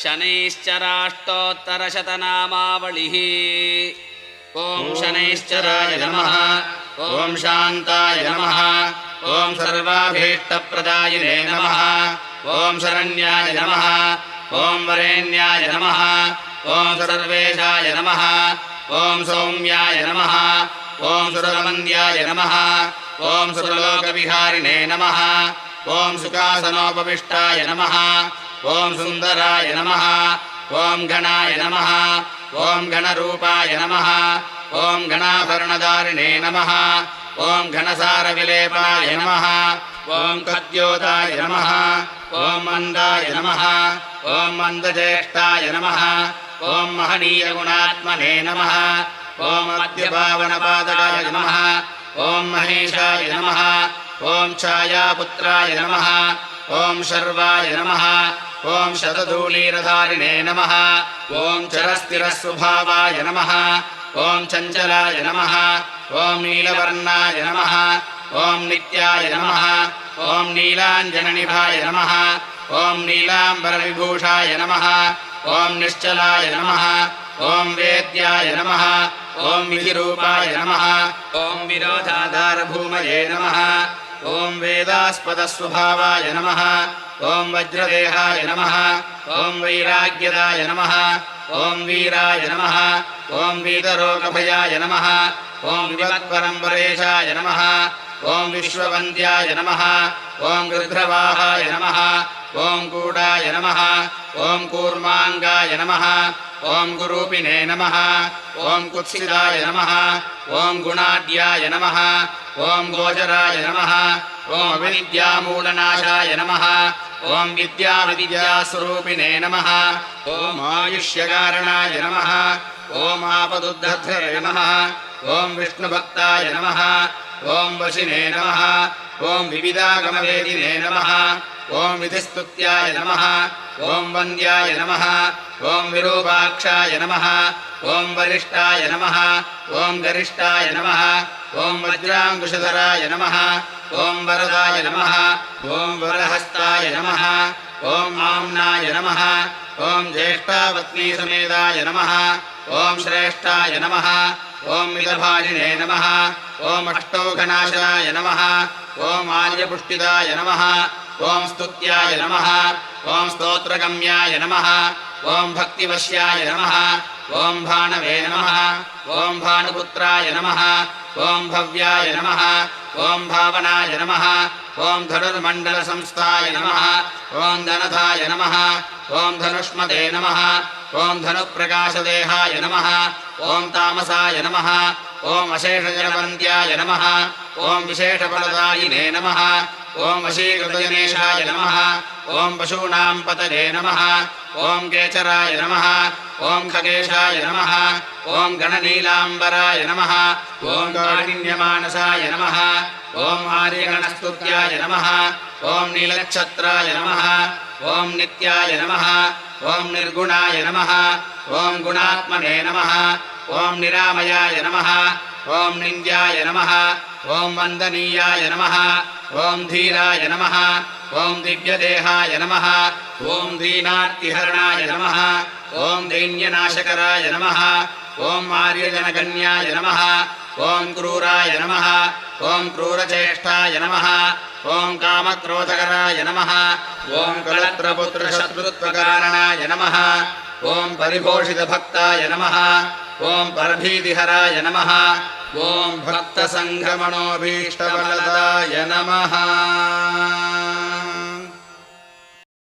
शनैश्चराष्टोत्तरशतनामावलिः। ॐ शनैश्चराय नमः। ॐ शान्ताय नमः। ॐ सर्वाभीष्टप्रदायिने नमः। ॐ शरण्याय नमः। ॐ वरेण्याय नमः। ॐ सर्वेशाय नमः। ॐ सौम्याय नमः। ॐ सुरवन्द्याय नमः। ॐ सुरलोकविहारिणे नमः। ॐ सुखासनोपविष्टाय नमः। ॐ सुन्दराय नमः। ॐ गणाय नमः। ॐ गणरूपाय नमः। ॐ गणाभरणधारिणे नमः। ॐ घनसारविलेपाय नमः। ॐ खद्योताय नमः। ॐ मन्दाय नमः। ॐ मन्दज्येष्ठाय नमः। ॐ महनीयगुणात्मने नमः। ॐ मध्यपावनपादकाय नमः। ॐ महेशाय नमः। ॐ छायापुत्राय नमः। ॐ शर्वाय नमः। ॐ शतधूलीरधारिणे नमः। ॐ चरस्थिरस्वभावाय नमः। ॐ चञ्चलाय नमः। ॐ नीलवर्णाय नमः। ॐ नित्याय नमः। ॐ नीलाञ्जननिभाय नमः। ॐ नीलाम्बरविभूषाय नमः। ॐ निश्चलाय नमः। ॐ वेद्याय नमः। ॐ विधिरूपाय नमः। ॐ विरोधाधारभूमये नमः। ॐ वेदास्पदस्वभावाय नमः। ॐ वज्रदेहाय नमः। ॐ वैराग्यदाय नमः। ॐ वीराय नमः। ॐ वीतरोगभयाय नमः। ॐ विवत्परम्परेशाय नमः। ॐ विश्ववन्द्याय नमः। ॐ गृध्रवाहाय नमः। ॐ कूडाय नमः। ॐ कूर्माङ्गाय नमः। ॐ गुरूपिणे नमः। ॐ कुत्सिताय नमः। ॐ गुणाढ्याय नमः। ॐ गोचराय नमः। ॐ अविद्यामूलनाशाय नमः। ॐ विद्याविद्यास्वरूपिणे नमः। ॐ आयुष्यकारणाय नमः। ॐ आपदुद्धर्तये नमः। ॐ विष्णुभक्ताय नमः। ॐ वशिने नमः। ॐ विविधागमवेदिने नमः। ॐ विधिस्तुत्याय नमः। ॐ वन्द्याय नमः। ॐ विरूपाक्षाय नमः। ॐ वरिष्ठाय नमः। ॐ गरिष्ठाय नमः। ॐ वज्राङ्कुशधराय नमः। ॐ वरदाय नमः। ॐ वरहस्ताय नमः। ॐ माम्नाय नमः। ॐ ज्येष्ठापत्नीसमेताय नमः। ॐ श्रेष्ठाय नमः। ॐ मितभाजिने नमः। ॐ अष्टौघनाशाय नमः। ॐ आर्यपुष्टिदाय नमः। ॐ स्तुत्याय नमः। ॐ स्तोत्रगम्याय नमः। ॐ भक्तिवश्याय नमः। ॐ भाणवे नमः। ॐ भानुपुत्राय नमः। ॐ भव्याय नमः। ॐ भावनाय नमः। ॐ धनुर्मण्डलसंस्थाय नमः। ॐ धनधाय नमः। ॐ धनुष्मते नमः। ॐ धनुप्रकाशदेहाय नमः। ॐ तामसाय नमः। ॐ अशेषजनवन्द्याय नमः। ॐ विशेषफलदायिने नमः। ॐ वशीकृतजनेशाय नमः। ॐ पशूनां पतये नमः। ॐ केचराय नमः। ॐ खगेशाय नमः। ॐ गणनीलाम्बराय नमः। ॐ काठिन्यमानसाय नमः। ॐ आर्यगणस्तुत्याय नमः। ॐ नीलक्षत्राय नमः। ॐ नित्याय नमः। ॐ निर्गुणाय नमः। ॐ गुणात्मने नमः। ॐ निरामयाय नमः। ॐ निन्द्याय नमः। ॐ वन्दनीयाय नमः। ॐ धीराय नमः। ॐ दिव्यदेहाय नमः। ॐ दीनार्तिहरणाय नमः। ॐ दैन्यनाशकराय नमः। ॐ आर्यजनगण्याय नमः। ॐ क्रूराय नमः। ॐ क्रूरचेष्टाय नमः। ॐ कामक्रोधकराय नमः। ॐ कलत्रपुत्रशत्रुत्वकारणाय नमः। ॐ परिभूषितभक्ताय नमः। ॐ परभीतिहराय नमः। ॐ भक्तसङ्घमनोभीष्टफलदाय नमः।